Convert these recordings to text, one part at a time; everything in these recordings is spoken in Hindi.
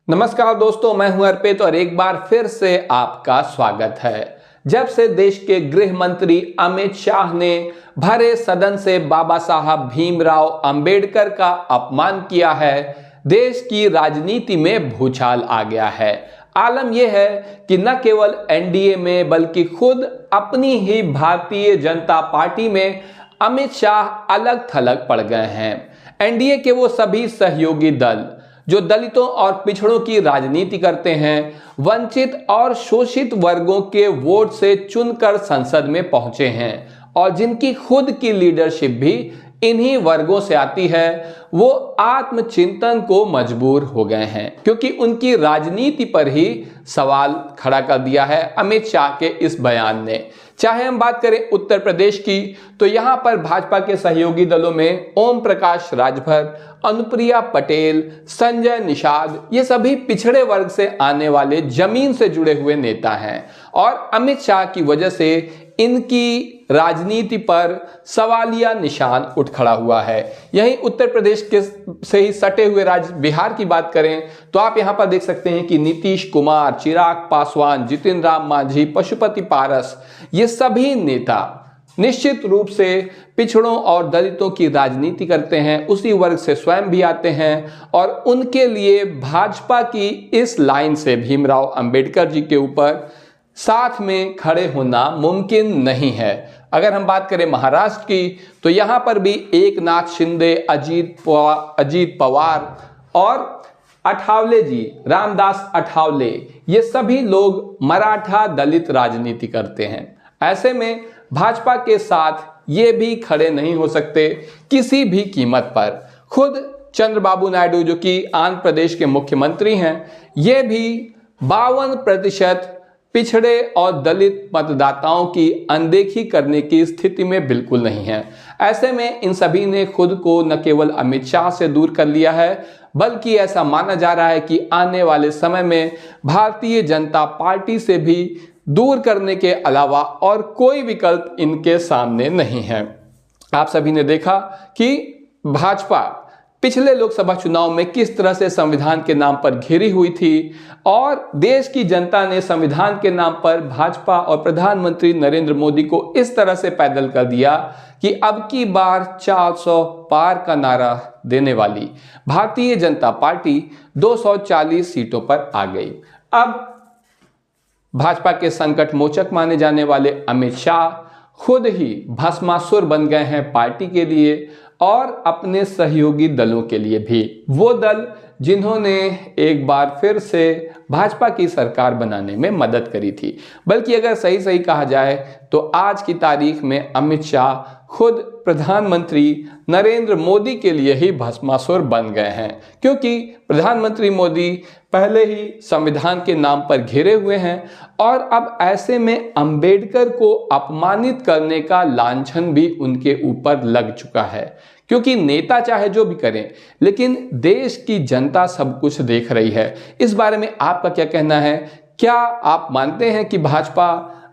नमस्कार दोस्तों, मैं हूं अर्पित और एक बार फिर से आपका स्वागत है। जब से देश के गृह मंत्री अमित शाह ने भरे सदन से बाबा साहब भीमराव अंबेडकर का अपमान किया है, देश की राजनीति में भूचाल आ गया है। आलम यह है कि न केवल एनडीए में बल्कि खुद अपनी ही भारतीय जनता पार्टी में अमित शाह अलग थलग पड़ गए हैं। एनडीए के वो सभी सहयोगी दल जो दलितों और पिछड़ों की राजनीति करते हैं, वंचित और शोषित वर्गों के वोट से चुनकर संसद में पहुंचे हैं और जिनकी खुद की लीडरशिप भी इन्हीं वर्गों से आती है, वो आत्मचिंतन को मजबूर हो गए हैं क्योंकि उनकी राजनीति पर ही सवाल खड़ा कर दिया है अमित शाह के इस बयान ने। चाहे हम बात करें उत्तर प्रदेश की, तो यहां पर भाजपा के सहयोगी दलों में ओम प्रकाश राजभर, अनुप्रिया पटेल, संजय निषाद, ये सभी पिछड़े वर्ग से आने वाले जमीन से जुड़े हुए नेता हैं और अमित शाह की वजह से इनकी राजनीति पर सवालिया निशान उठ खड़ा हुआ है। यहीं उत्तर प्रदेश के से ही सटे हुए राज्य बिहार की बात करें तो आप यहां पर देख सकते हैं कि नीतीश कुमार, चिराग पासवान, जितिन राम मांझी, पशुपति पारस, ये सभी नेता निश्चित रूप से पिछड़ों और दलितों की राजनीति करते हैं, उसी वर्ग से स्वयं भी आते हैं और उनके लिए भाजपा की इस लाइन से भीमराव अंबेडकर जी के ऊपर साथ में खड़े होना मुमकिन नहीं है। अगर हम बात करें महाराष्ट्र की, तो यहां पर भी एकनाथ शिंदे, अजीत पवार और अठावले जी, रामदास अठावले, ये सभी लोग मराठा दलित राजनीति करते हैं। ऐसे में भाजपा के साथ ये भी खड़े नहीं हो सकते किसी भी कीमत पर। खुद चंद्रबाबू नायडू जो कि आंध्र प्रदेश के मुख्यमंत्री हैं, ये भी 52% पिछड़े और दलित मतदाताओं की अनदेखी करने की स्थिति में बिल्कुल नहीं है। ऐसे में इन सभी ने खुद को न केवल अमित शाह से दूर कर लिया है, बल्कि ऐसा माना जा रहा है कि आने वाले समय में भारतीय जनता पार्टी से भी दूर करने के अलावा और कोई विकल्प इनके सामने नहीं है। आप सभी ने देखा कि भाजपा पिछले लोकसभा चुनाव में किस तरह से संविधान के नाम पर घिरी हुई थी और देश की जनता ने संविधान के नाम पर भाजपा और प्रधानमंत्री नरेंद्र मोदी को इस तरह से पैदल कर दिया कि अब की बार 400 पार का नारा देने वाली भारतीय जनता पार्टी 240 सीटों पर आ गई। अब भाजपा के संकट मोचक माने जाने वाले अमित शाह खुद ही भस्मासुर बन गए हैं पार्टी के लिए और अपने सहयोगी दलों के लिए भी। वो दल जिन्होंने एक बार फिर से भाजपा की सरकार बनाने में मदद करी थी। बल्कि अगर सही कहा जाए तो आज की तारीख में अमित शाह खुद प्रधानमंत्री नरेंद्र मोदी के लिए ही भस्मासुर बन गए हैं, क्योंकि प्रधानमंत्री मोदी पहले ही संविधान के नाम पर घिरे हुए हैं और अब ऐसे में अंबेडकर को अपमानित करने का लांछन भी उनके ऊपर लग चुका है। क्योंकि नेता चाहे जो भी करें, लेकिन देश की जनता सब कुछ देख रही है। इस बारे में आपका क्या कहना है? क्या आप मानते हैं कि भाजपा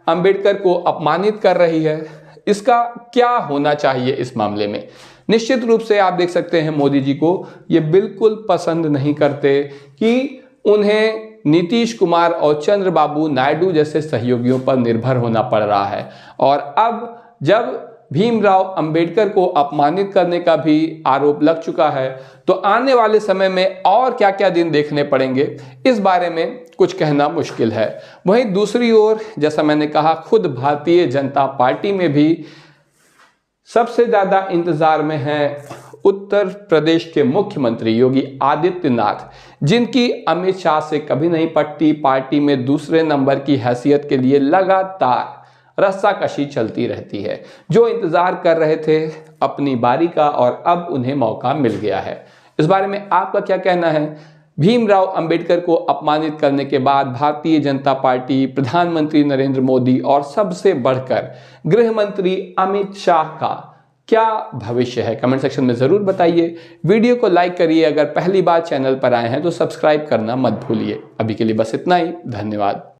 अंबेडकर को अपमानित कर रही है? इसका क्या होना चाहिए इस मामले में? निश्चित रूप से आप देख सकते हैं मोदी जी को ये बिल्कुल पसंद नहीं करते कि उन्हें नीतीश कुमार और चंद्रबाबू नायडू जैसे सहयोगियों पर निर्भर होना पड़ रहा है। और अब जब भीमराव अंबेडकर को अपमानित करने का भी आरोप लग चुका है, तो आने वाले समय में और क्या क्या दिन देखने पड़ेंगे, इस बारे में कुछ कहना मुश्किल है। वहीं दूसरी ओर, जैसा मैंने कहा, खुद भारतीय जनता पार्टी में भी सबसे ज्यादा इंतजार में है उत्तर प्रदेश के मुख्यमंत्री योगी आदित्यनाथ, जिनकी अमित शाह से कभी नहीं पटती। पार्टी में दूसरे नंबर की हैसियत के लिए लगातार रस्साकशी चलती रहती है। जो इंतजार कर रहे थे अपनी बारी का और अब उन्हें मौका मिल गया है। इस बारे में आपका क्या कहना है? भीमराव अंबेडकर को अपमानित करने के बाद भारतीय जनता पार्टी, प्रधानमंत्री नरेंद्र मोदी और सबसे बढ़कर गृह मंत्री अमित शाह का क्या भविष्य है? कमेंट सेक्शन में जरूर बताइए। वीडियो को लाइक करिए। अगर पहली बार चैनल पर आए हैं तो सब्सक्राइब करना मत भूलिए। अभी के लिए बस इतना ही। धन्यवाद।